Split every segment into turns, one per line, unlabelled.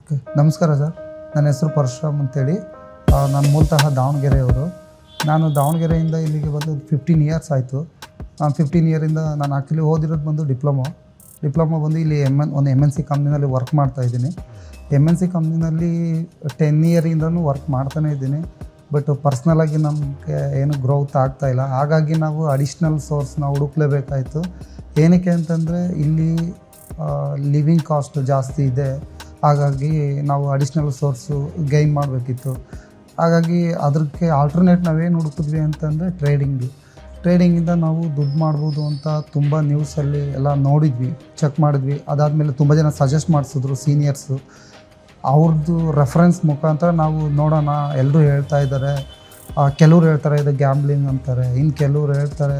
Okay, ನಮಸ್ಕಾರ sir. ನನ್ನ ಹೆಸರು ಪರಶುರಾಮ್ ಅಂತೇಳಿ. ನಾನು ಮೂಲತಃ ದಾವಣಗೆರೆಯವರು. ನಾನು ದಾವಣಗೆರೆಯಿಂದ ಇಲ್ಲಿಗೆ ಬಂದು 15 ಇಯರ್ಸ್ ಆಯಿತು. ನಾನು 15 ಇಯರಿಂದ ನಾನು ಆ್ಯಕ್ಚುಲಿ ಓದಿರೋದು ಬಂದು ಡಿಪ್ಲೊಮೊ ಬಂದು ಇಲ್ಲಿ ಒಂದು MNC ಕಂಪ್ನಿನಲ್ಲಿ ವರ್ಕ್ ಮಾಡ್ತಾಯಿದ್ದೀನಿ. MNC ಕಂಪ್ನಿನಲ್ಲಿ 10 ಇಯರಿಂದನೂ ವರ್ಕ್ ಮಾಡ್ತಾನೇ ಇದ್ದೀನಿ. ಬಟ್ ಪರ್ಸ್ನಲಾಗಿ ನಮಗೆ ಏನು ಗ್ರೋತ್ ಆಗ್ತಾಯಿಲ್ಲ. ಹಾಗಾಗಿ ನಾವು ಅಡಿಷ್ನಲ್ ಸೋರ್ಸ್ನ ಹುಡುಕ್ಲೇಬೇಕಾಯಿತು. ಏನಕ್ಕೆ ಅಂತಂದರೆ ಇಲ್ಲಿ ಲಿವಿಂಗ್ ಕಾಸ್ಟ್ ಜಾಸ್ತಿ ಇದೆ. ಹಾಗಾಗಿ ನಾವು ಅಡಿಷ್ನಲ್ ಸೋರ್ಸು ಗೈನ್ ಮಾಡಬೇಕಿತ್ತು. ಹಾಗಾಗಿ ಅದಕ್ಕೆ ಆಲ್ಟರ್ನೇಟ್ ನಾವೇನು ಹುಡುಕಿದ್ವಿ ಅಂತಂದರೆ ಟ್ರೇಡಿಂಗಿಂದ ನಾವು ದುಡ್ಡು ಮಾಡ್ಬೋದು ಅಂತ ತುಂಬ ನ್ಯೂಸಲ್ಲಿ ಎಲ್ಲ ನೋಡಿದ್ವಿ, ಚೆಕ್ ಮಾಡಿದ್ವಿ. ಅದಾದಮೇಲೆ ತುಂಬ ಜನ ಸಜೆಸ್ಟ್ ಮಾಡಿಸಿದ್ರು ಸೀನಿಯರ್ಸು. ಅವ್ರದ್ದು ರೆಫರೆನ್ಸ್ ಮುಖಾಂತರ ನಾವು ನೋಡೋಣ, ಎಲ್ಲರೂ ಹೇಳ್ತಾ ಇದ್ದಾರೆ. ಕೆಲವ್ರು ಹೇಳ್ತಾರೆ ಇದು ಗ್ಯಾಂಬ್ಲಿಂಗ್ ಅಂತಾರೆ, ಇನ್ನು ಕೆಲವ್ರು ಹೇಳ್ತಾರೆ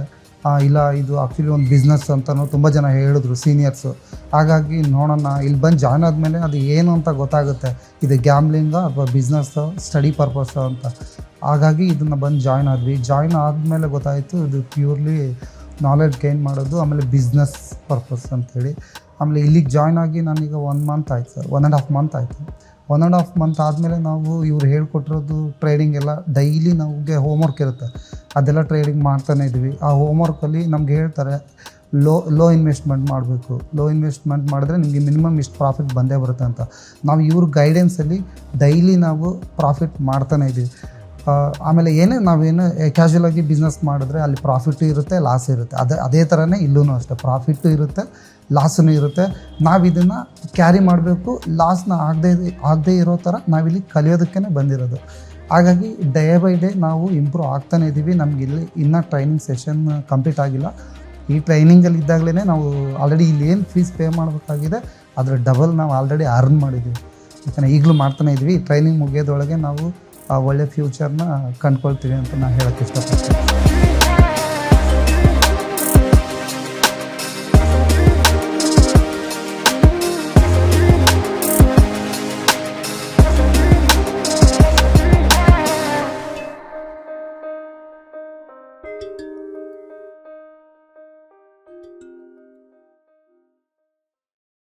ಇಲ್ಲ ಇದು ಆ್ಯಕ್ಚುಲಿ ಒಂದು ಬಿಸ್ನೆಸ್ ಅಂತಲೂ ತುಂಬ ಜನ ಹೇಳಿದ್ರು ಸೀನಿಯರ್ಸು. ಹಾಗಾಗಿ ನೋಡೋಣ, ಇಲ್ಲಿ ಬಂದು ಜಾಯ್ನ್ ಆದಮೇಲೆ ಅದು ಏನು ಅಂತ ಗೊತ್ತಾಗುತ್ತೆ, ಇದು ಗ್ಯಾಂಬ್ಲಿಂಗಾ ಅಥವಾ ಬಿಸ್ನೆಸ್ಸು, ಸ್ಟಡಿ ಪರ್ಪಸ್ಸು ಅಂತ. ಹಾಗಾಗಿ ಇದನ್ನು ಬಂದು ಜಾಯ್ನ್ ಆದಮೇಲೆ ಗೊತ್ತಾಯಿತು ಇದು ಪ್ಯೂರ್ಲಿ ನಾಲೆಡ್ಜ್ ಗೈನ್ ಮಾಡೋದು, ಆಮೇಲೆ ಬಿಸ್ನೆಸ್ ಪರ್ಪಸ್ ಅಂಥೇಳಿ. ಆಮೇಲೆ ಇಲ್ಲಿಗೆ ಜಾಯ್ನ್ ಆಗಿ ನಾನೀಗ 1 ಮಂತ್ ಆಯ್ತು ಸರ್, 1.5 ಮಂತ್ ಆಯಿತು. 1.5 ಮಂತ್ ಆದಮೇಲೆ ನಾವು ಇವ್ರು ಹೇಳ್ಕೊಟ್ಟಿರೋದು ಟ್ರೇಡಿಂಗ್ ಎಲ್ಲ ಡೈಲಿ ನಮಗೆ ಹೋಮ್ವರ್ಕ್ ಇರುತ್ತೆ, ಅದೆಲ್ಲ ಟ್ರೇಡಿಂಗ್ ಮಾಡ್ತಾನೆ ಇದ್ವಿ. ಆ ಹೋಮ್ವರ್ಕಲ್ಲಿ ನಮ್ಗೆ ಹೇಳ್ತಾರೆ ಲೋ ಇನ್ವೆಸ್ಟ್ಮೆಂಟ್ ಮಾಡಬೇಕು, ಲೋ ಇನ್ವೆಸ್ಟ್ಮೆಂಟ್ ಮಾಡಿದ್ರೆ ನಿಮಗೆ ಮಿನಿಮಮ್ ಇಷ್ಟು ಪ್ರಾಫಿಟ್ ಬಂದೇ ಬರುತ್ತೆ ಅಂತ. ನಾವು ಇವ್ರ ಗೈಡೆನ್ಸಲ್ಲಿ ಡೈಲಿ ನಾವು ಪ್ರಾಫಿಟ್ ಮಾಡ್ತಾನೆ ಇದ್ದೀವಿ. ಆಮೇಲೆ ನಾವೇನು ಕ್ಯಾಶುವಲಾಗಿ ಬಿಸ್ನೆಸ್ ಮಾಡಿದ್ರೆ ಅಲ್ಲಿ ಪ್ರಾಫಿಟ್ಟು ಇರುತ್ತೆ, ಲಾಸ್ ಇರುತ್ತೆ. ಅದೇ ಥರನೇ ಇಲ್ಲೂ ಅಷ್ಟೇ, ಪ್ರಾಫಿಟ್ಟು ಇರುತ್ತೆ, ಲಾಸೂ ಇರುತ್ತೆ. ನಾವು ಇದನ್ನು ಕ್ಯಾರಿ ಮಾಡಬೇಕು, ಲಾಸ್ನ ಆಗದೇ ಇರೋ ಥರ ನಾವಿಲ್ಲಿ ಕಲಿಯೋದಕ್ಕೇ ಬಂದಿರೋದು. ಹಾಗಾಗಿ ಡೇ ಬೈ ಡೇ ನಾವು ಇಂಪ್ರೂವ್ ಆಗ್ತಾನೆ ಇದ್ದೀವಿ. ನಮಗಿಲ್ಲಿ ಇನ್ನೂ ಟ್ರೈನಿಂಗ್ ಸೆಷನ್ ಕಂಪ್ಲೀಟ್ ಆಗಿಲ್ಲ. ಈ ಟ್ರೈನಿಂಗಲ್ಲಿ ಇದ್ದಾಗಲೇ ನಾವು ಆಲ್ರೆಡಿ ಇಲ್ಲಿ ಏನು ಫೀಸ್ ಪೇ ಮಾಡಬೇಕಾಗಿದೆ ಅದರ ಡಬಲ್ ನಾವು ಆಲ್ರೆಡಿ ಅರ್ನ್ ಮಾಡಿದ್ದೀವಿ. ಯಾಕಂದರೆ ಈಗಲೂ ಮಾಡ್ತಾನೆ ಇದ್ವಿ. ಟ್ರೈನಿಂಗ್ ಮುಗಿಯೋದ್ರೊಳಗೆ ನಾವು ಒಳ್ಳೆ ಫ್ಯೂಚರ್ನ ಕಂಡ್ಕೊಳ್ತೀವಿ ಅಂತ ನಾನು ಹೇಳೋಕ್ಕೆ ಇಷ್ಟಪಡ್ತೀನಿ.